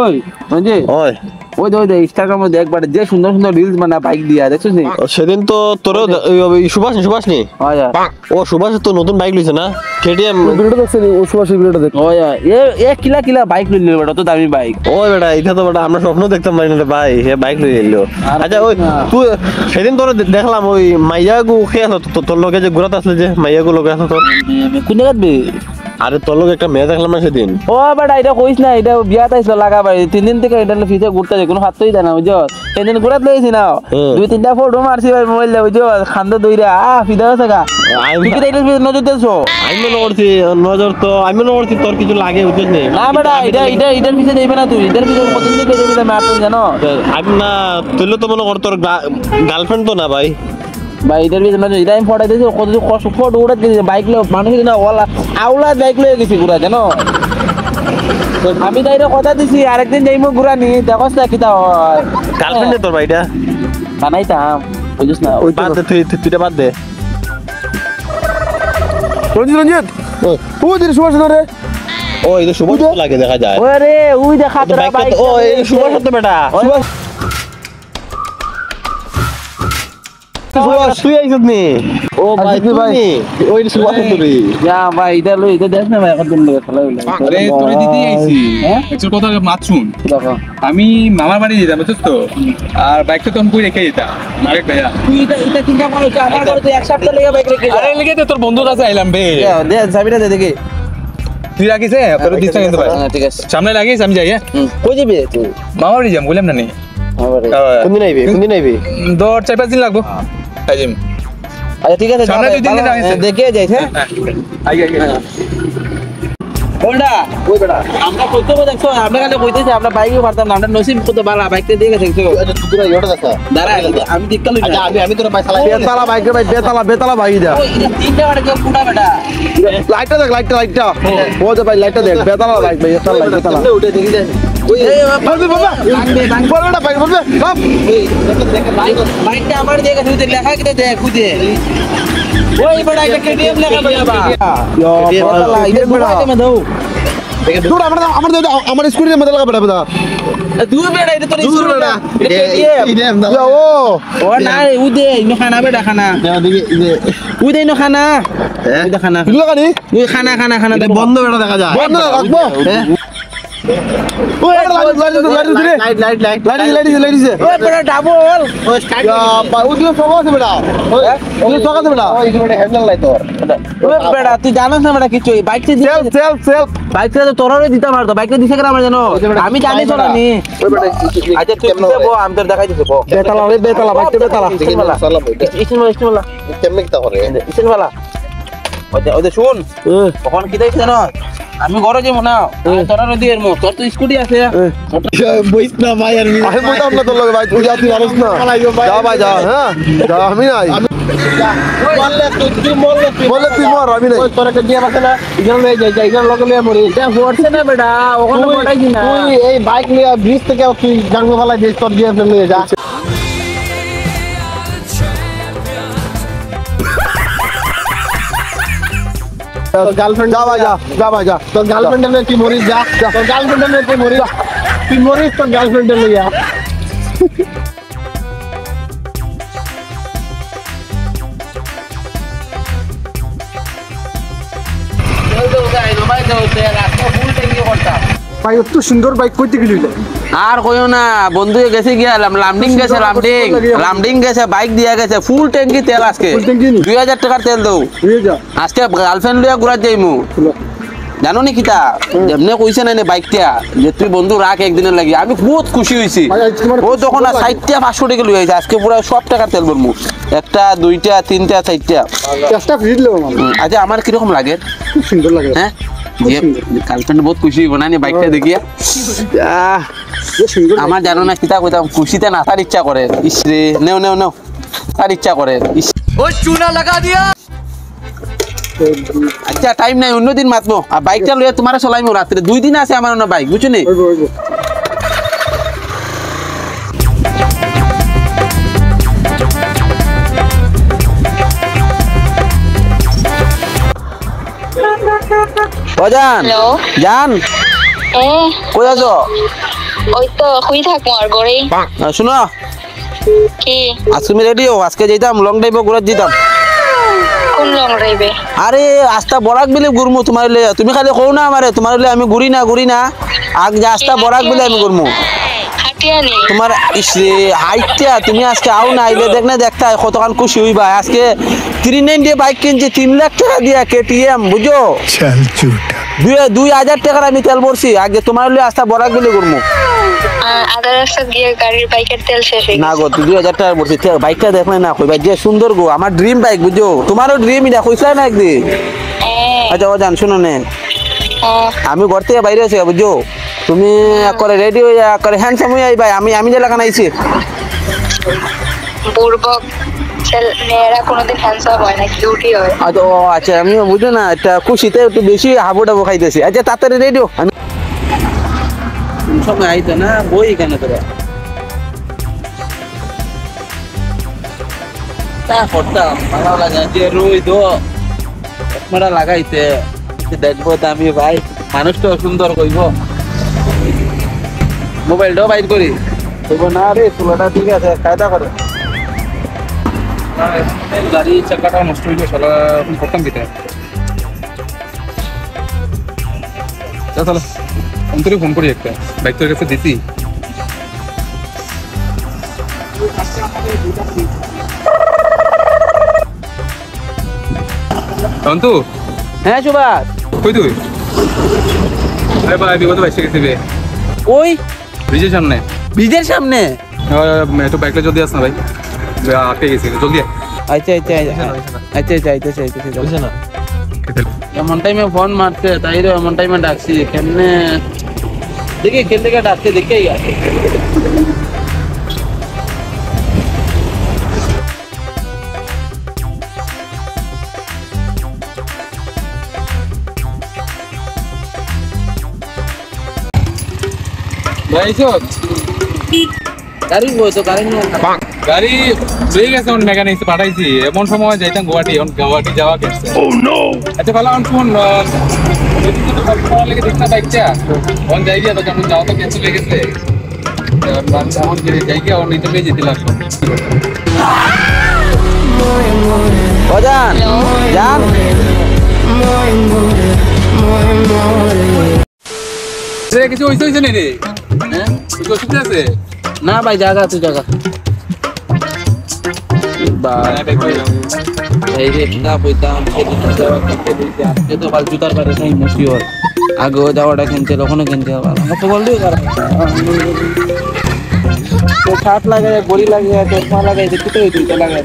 ওই রঞ্জিত ওই ওই যে ইনস্টাগ্রামে দেখবার যে সুন্দর সুন্দর রিলস বানা বাইক দিয়া দেখছিস নি সেদিন তো তোর সুভাষ নি ও সুভাষ তো নতুন বাইক লইছে না কেটিএম ভিডিওটা দেখছিস ও সুভাষের ভিডিওটা দেখ ওই এ কিলা বাইক লইল বেটা তো দামি বাইক ওই বেটা এটা তো বেটা আমরা স্বপ্ন দেখতাম পারি না ভাই হে বাইক লই এলো আচ্ছা ওই তুই সেদিন তোর দেখলাম ওই মাইয়াগু খেয়ে তোর লগে যে ঘুরাতে আসলে যে মাইয়াগু লগে আসলো তোর কোন জায়গায় আরে তোর লগে একটা মেয়ে দেখলাম না সেদিন ও বেটা এটা কইস না এটা বিয়াতে আইছিল লাগা ভাই 3 দিন থেকে এটা ফিসে ঘুরতে যায় কোনো হাতই দেয় না বুঝছো 3 দিন ঘুরাত লইছি না 2-3টা ফটো মারছি ভাই মোবাইল দে বুঝছো খান্দ দইরা ফিদা আছে গা তুই কি এটা নজর দেছো আমি মনে করছি নজর তো আমি মনে করছি তোর কিছু লাগে বুঝছিস না বেটা এটার পিছে যাইবে না তুই এটার পিছে কতদিন থেকে যাইবে না তুই জানো আমি না তুই তো মনে কর তোর গার্লফ্রেন্ড তো না ভাই ভাই এটার পিছে না এটা আমি ফটো দিয়েছি কত ফটো উড়াত গেছি বাইক লয়ে মানুষ না ওলা আউলা বাইক লয়ে গেছি ঘুরা জানো আমি তাইরে কথা দিছি আরেকদিন যাইমু ঘুরা নি দেখছ না কিটা হয় গার্লফ্রেন্ড তোর ভাইটা বানাইতাম বুঝছ না ওই বাদ দে তুইটা বাদ দে রঞ্জিত ও দিন সুভাষ না রে ও এটা সুভাষ লাগে দেখা যায় ওরে ওই দেখা তোরা বাইক ও এই সুভাষ তো বেটা সুভাষ তুই আইছত নি ও ভাই তুই ওই সুভাষ তুই যা ভাই এটা লই এটা দেখ না ভাই কত দিন লাগে খেলা হইলো আরে তোরে দিদি আইছি একটু কথা মাত শুন দেখো আমি মামার বাড়ি যেতাম বুঝছিস তো আর বাইকটা তো আমি কই রেখে যেতাম আরেক ভাইয়া তুই এটা চিন্তা করো আমার ঘরে তুই এক সপ্তাহ লেগে বাইক রেখে আরে লেগে তো তোর বন্ধুর কাছে আইলাম বে দে চাবিটা দে দেখি তুই রাখিস তোর দিস না কিন্তু ভাই ঠিক আছে সামনে লাগিস আমি যাই হ্যাঁ কই যাবি তুই মামার বাড়ি যাম বললাম না নি কোনদিন আইবি দর 4-5 দিন লাগবো তাই যাম আচ্ছা ঠিক আছে সামনে 2 দিন আইছে দেখে যাইস হ্যাঁ আই ওইটা ওই বেটা আমরা কইতে দেখছো আমরা কাছে কইতেছি আমরা বাইকে পারতাম না আমরা নসিব কত বালা বাইকতে দিয়ে গেছে তুই ইওটা দেখা দাঁড়া আমি দেখতে লই আচ্ছা আমি তোর বাইক চালাই বেতালা বাইক রে ভাই বেতালা বাইক দা ওই এটা তিনটা বাড়ি কেউ কুড়া বেটা লাইটটা দেখ লাইটটা ও যে ভাই লাইটটা দেখ বেতালা বাইক ভাই বেতালা উঠে দেখি দে ওই বলবি বাবা বলবি না বাইক বলবি বাপ বাইকটা আমার দিয়ে গেছে তুই লেখা কি দেখ খুদে ওই বেটা এটা কেটিএম লেখা বাবা বেতালা এটা বড় মে দাও দূর আমার স্কুটির মধ্যে লাগা বেটা দূর বেটা এটা তোর স্কুল বেটা কেটিএম ও না উদে ইনো খানা বেটা খানা উদে ইনো খানা উদে খানা লাগানি ওই খানা বন্ধ বেটা দেখা যায় বন্ধ রাখবো ওই লাইট ওই বেটা ডাবল ওই সকাল আছে বেটা ওই সকাল আছে বেটা ওই হ্যান্ডেল লাই তোর ওই বেটা তুই জানিস না বেটা কিছু বাইকটা দিয়ে সেলফ বাইকটা তো তোরও দিতে পারতো বাইকটা দিছে কেন আমার জানো আমি জানি তো নি ওই বেটা আচ্ছা তুই বো আমি তোর দেখাই দিছি বো বেতালা বাইকটা বেতালা ইসমালা কেমনে কি করে ইসমালা ওই শুন তখন কি দেখছ জানো আমি ঘরে যাবো না তোরা নদী এর মুখ তোর তো স্কুটি আছে বইস না ভাই আর আমি বলতাম না তোর লগে ভাই তুই যা তুই জানিস না যা ভাই যা হ্যাঁ যা আমি নাই বললে তুই মর আমি নাই তোর একটা দিয়ে আছে না ইজন লয়ে যাই ইজন লগে লয়ে মরি এটা হচ্ছে না বেটা ওখানে পড়াইছি না তুই এই বাইক নিয়ে ব্রিজ থেকে তুই জাঙ্গু ফেলা দিস তোর দিয়ে নিয়ে যা গার্লফ্রেন্ড যা ভাই যা তোর গার্লফ্রেন্ড নিয়ে তুই মরিস যা তোর গার্লফ্রেন্ড নিয়ে তুই মরিস তোর গার্লফ্রেন্ড নিয়ে যা ভাই এত সুন্দর বাইক কইতে গেলি আর কইও না বন্ধু গেছে গিয়া লামডিং গেছে বাইক দিয়া গেছে ফুল ট্যাঙ্কি তেল আজকে 2000 টাকার তেল দাও আজকে গার্লফ্রেন্ড লইয়া ঘুরা যাইমু জানো নি কিতা যেমনে কইছে না বাইকটা যে তুই বন্ধু রাখ একদিনের লাগি আমি বহুত খুশি হইছি ও যখন 60টা 500 টাকা লই আইছে আজকে পুরো সব টাকার তেল ভরমু একটা দুইটা তিনটা চারটা চেষ্টা ফ্রি দিলো আচ্ছা আমার কি রকম লাগে খুব সুন্দর লাগে হ্যাঁ গার্লফ্রেন্ড বহুত খুশি হইব না নি বাইকটা দেখিয়া আমার জানো না কিতা কইতাম খুশিতে নাচার ইচ্ছা করে ইসরে নেও তার ইচ্ছা করে ও চুনা লাগা দিয়া আচ্ছা টাইম নাই অন্যদিন মাতবো আর বাইকটা লইয়া তোমার চলাইমু রাত্রে 2 দিন আছে আমার অন্য বাইক বুঝছো নি ও জান জান কই আছো? ওই তো হুই থাকবো আর গড়েই। শুনো, কি আজ তুমি রেডি হো? আজকে যেতাম লং ড্রাইভে ঘুরে যেতাম। কোন লং ড্রাইভে? আরে আস্তা বরাক বিলে ঘুরমু তোমার লে। তুমি খালি কও না আমারে তোমার লে আমি ঘুরি না আগ যে আস্তা বরাক বিলে আমি ঘুরমু হাটিয়ানি। তোমার ইসরে হাইটটা তুমি আজকে আও না আইলে দেখ না দেখতা কতখান খুশি হইবা। আজকে 390 বাইক কিনছি 3 লাখ টাকা দিয়া কেটিএম, বুঝো? 2,000 টাকার আমি তেল ভরছি। আগে তোমার লে আস্তা বরাক বিলে ঘুরমু আধা রাস্তা গিয়ে গাড়ির বাইকের তেল শেষ হয়ে না গেছে। গো। 2,000 টাকা ভরছি বাইকটা দেখলে না কইবা যে সুন্দর গো, আমার ড্রিম বাইক, বুঝো? তোমারও ড্রিম এটা কইছলা না একদিন। আচ্ছা ও জান শুনো নে, আমি ঘর থেকে বাইরে আছি বুঝছো? তুমি করে রেডি হয়ে করে হ্যান্ডসাম হয়ে আইবা। আমি যে লাগান আইছি। বুড়বক মেয়েরা কোনোদিন হ্যান্ডসাম হয় না, কিউটি হয়। আচ্ছা ও আচ্ছা, আমিও বুঝো না একটা খুশিতে একটু বেশি হাবু ডাবু খাইতেছি। আচ্ছা তাড়াতাড়ি রেডি হো। আমি সময় আইতো না বই কেন তোরা তা করতাম ভালো লাগে যে রুই দো একমারা লাগাইতে দেখবো তো আমি ভাই মানুষটা সুন্দর কইব। মোবাইলটাও বাইর করি কইব না রে তুলাটা ঠিক আছে কায়দা করে। গাড়ি চাকাটা নষ্ট হইলো শালা, এখন করতাম কিটা? চলো অন্তরে ফোন করি একটা, বাইক তোর কাছে দিছি। অন্তু, হ্যাঁ সুভাষ, কই তুই? আরে ভাই বিগত বাইসে গেছি বে, ওই ব্রিজের সামনে। ব্রিজের সামনে? একটু বাইকটা জলদি আস না ভাই, আটকে গেছি, জলদি আয়। আচ্ছা আচ্ছা আচ্ছা আচ্ছা আচ্ছা বুঝছে না এমন টাইমে ফোন মারছে তাই রে এমন টাইমে ডাকছি কেমনে দেখি খেলতে গিয়ে ডাকছে দেখে ভাই চল, গাড়ি বই তো গাড়ি নিয়ে গাড়ি হয়ে গেছে, এখন মেকানিক পাঠাইছি। এমন সময় যাইতাম গুয়াহাটি, এখন গুয়াহাটি যাওয়া গেছে। আচ্ছা ভালো, এখন ফোন লেগে দেখ না বাইকটা, এখন যাই গিয়া তো কেমন যাওয়া তো ক্যান্সেল হয়ে গেছে। যাই গিয়া ওর নিতে পেয়ে যেতে লাগলো। জান জান কিছু হয়েছে হয়েছে রে? হ্যাঁ কিছু অসুবিধা আছে? না ভাই জায়গা তুই জায়গা এই রে না বইতাম আজকে তো বাল জুতার বাড়ি নাই মুসিওর আগেও যাওয়াটা কিনছে তখনও কিনতে হবে আমার তো বললেই শার্ট লাগায় বড়ি লাগায় চশমা লাগাই দেখতে লাগায়